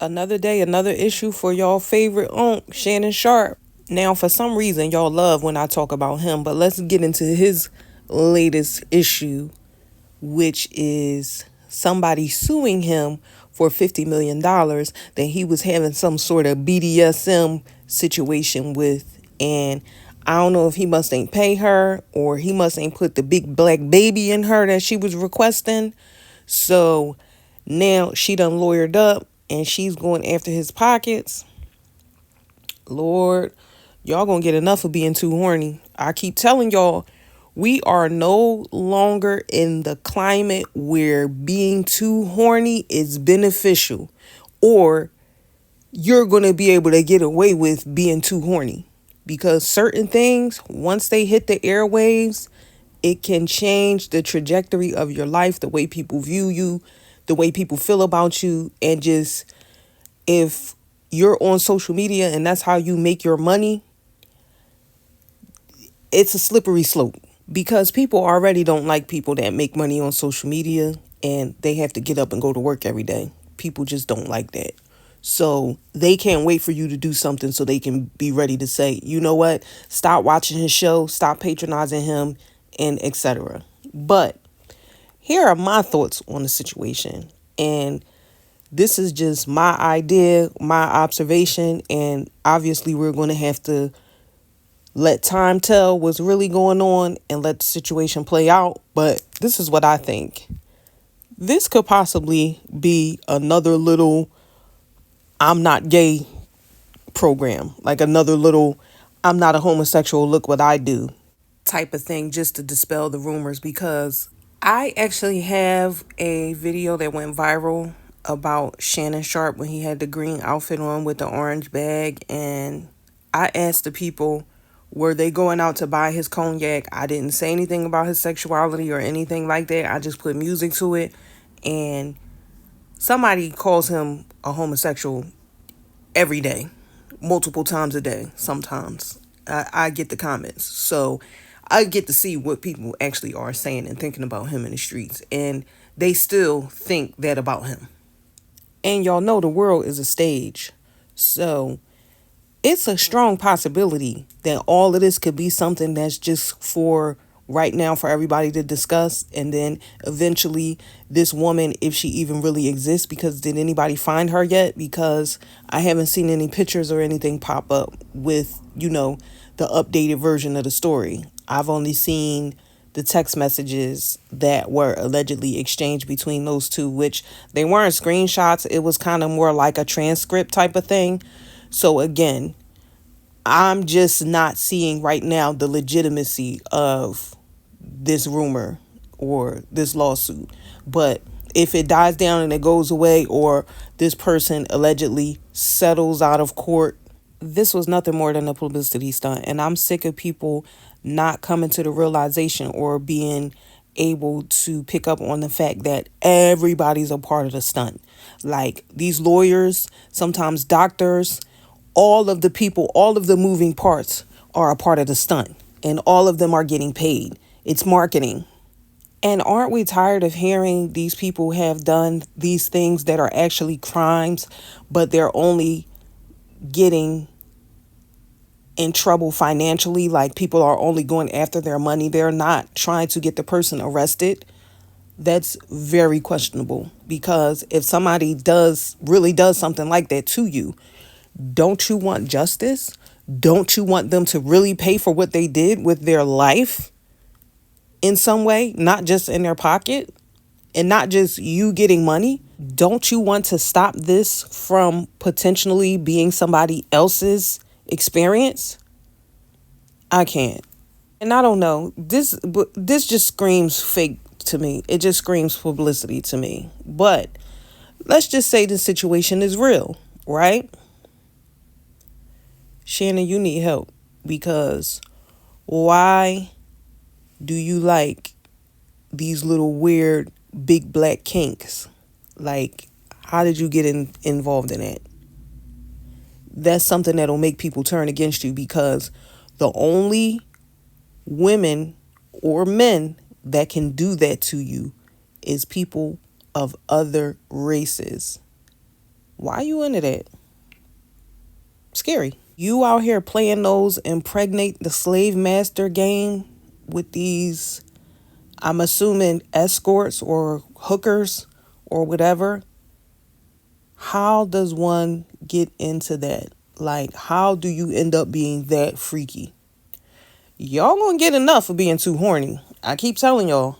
Another day, another issue for y'all favorite Shannon Sharpe. Now, for some reason, y'all love when I talk about him, but let's get into his latest issue, which is somebody suing him for $50 million dollars that he was having some sort of BDSM situation with. And I don't know if he must ain't pay her or he must ain't put the big black baby in her that she was requesting. So now she done lawyered up and she's going after his pockets. Lord, y'all gonna get enough of being too horny. I keep telling y'all, we are no longer in the climate where being too horny is beneficial, or you're gonna be able to get away with being too horny. Because certain things, once they hit the airwaves, it can change the trajectory of your life, the way people view you, the way people feel about you, and just if you're on social media and that's how you make your money, it's a slippery slope because people already don't like people that make money on social media and they have to get up and go to work every day. People just don't like that. So they can't wait for you to do something so they can be ready to say, you know what, stop watching his show, stop patronizing him, and etc. But here are my thoughts on the situation. And this is just my idea, my observation, and obviously we're going to have to let time tell what's really going on and let the situation play out. But this is what I think. This could possibly be another little I'm not gay program, like another little I'm not a homosexual, look what I do type of thing, just to dispel the rumors, because I actually have a video that went viral about Shannon Sharpe when he had the green outfit on with the orange bag. And I asked the people, were they going out to buy his cognac? I didn't say anything about his sexuality or anything like that. I just put music to it. And somebody calls him a homosexual every day, multiple times a day, sometimes. I get the comments. So I get to see what people actually are saying and thinking about him in the streets. And they still think that about him. And y'all know the world is a stage. So it's a strong possibility that all of this could be something that's just for right now for everybody to discuss. And then eventually this woman, if she even really exists, because did anybody find her yet? Because I haven't seen any pictures or anything pop up with, the updated version of the story. I've only seen the text messages that were allegedly exchanged between those two, which they weren't screenshots. It was kind of more like a transcript type of thing. So again, I'm just not seeing right now the legitimacy of this rumor or this lawsuit. But if it dies down and it goes away, or this person allegedly settles out of court, this was nothing more than a publicity stunt. And I'm sick of people not coming to the realization or being able to pick up on the fact that everybody's a part of the stunt. Like these lawyers, sometimes doctors, all of the people, all of the moving parts are a part of the stunt, and all of them are getting paid. It's marketing. And aren't we tired of hearing these people have done these things that are actually crimes, but they're only getting in trouble financially? Like people are only going after their money. They're not trying to get the person arrested. That's very questionable, because if somebody really does something like that to you, don't you want justice? Don't you want them to really pay for what they did with their life in some way, not just in their pocket, and not just you getting money? Don't you want to stop this from potentially being somebody else's experience? I can't. And I don't know. This just screams fake to me. It just screams publicity to me. But let's just say the situation is real, right? Shannon, you need help, because why do you like these little weird big black kinks? Like, how did you get involved in that? That's something that'll make people turn against you, because the only women or men that can do that to you is people of other races. Why you into that? Scary. You out here playing those impregnate the slave master game with these, I'm assuming, escorts or hookers or whatever. How does one get into that? Like, how do you end up being that freaky? Y'all gonna get enough for being too horny. I keep telling y'all.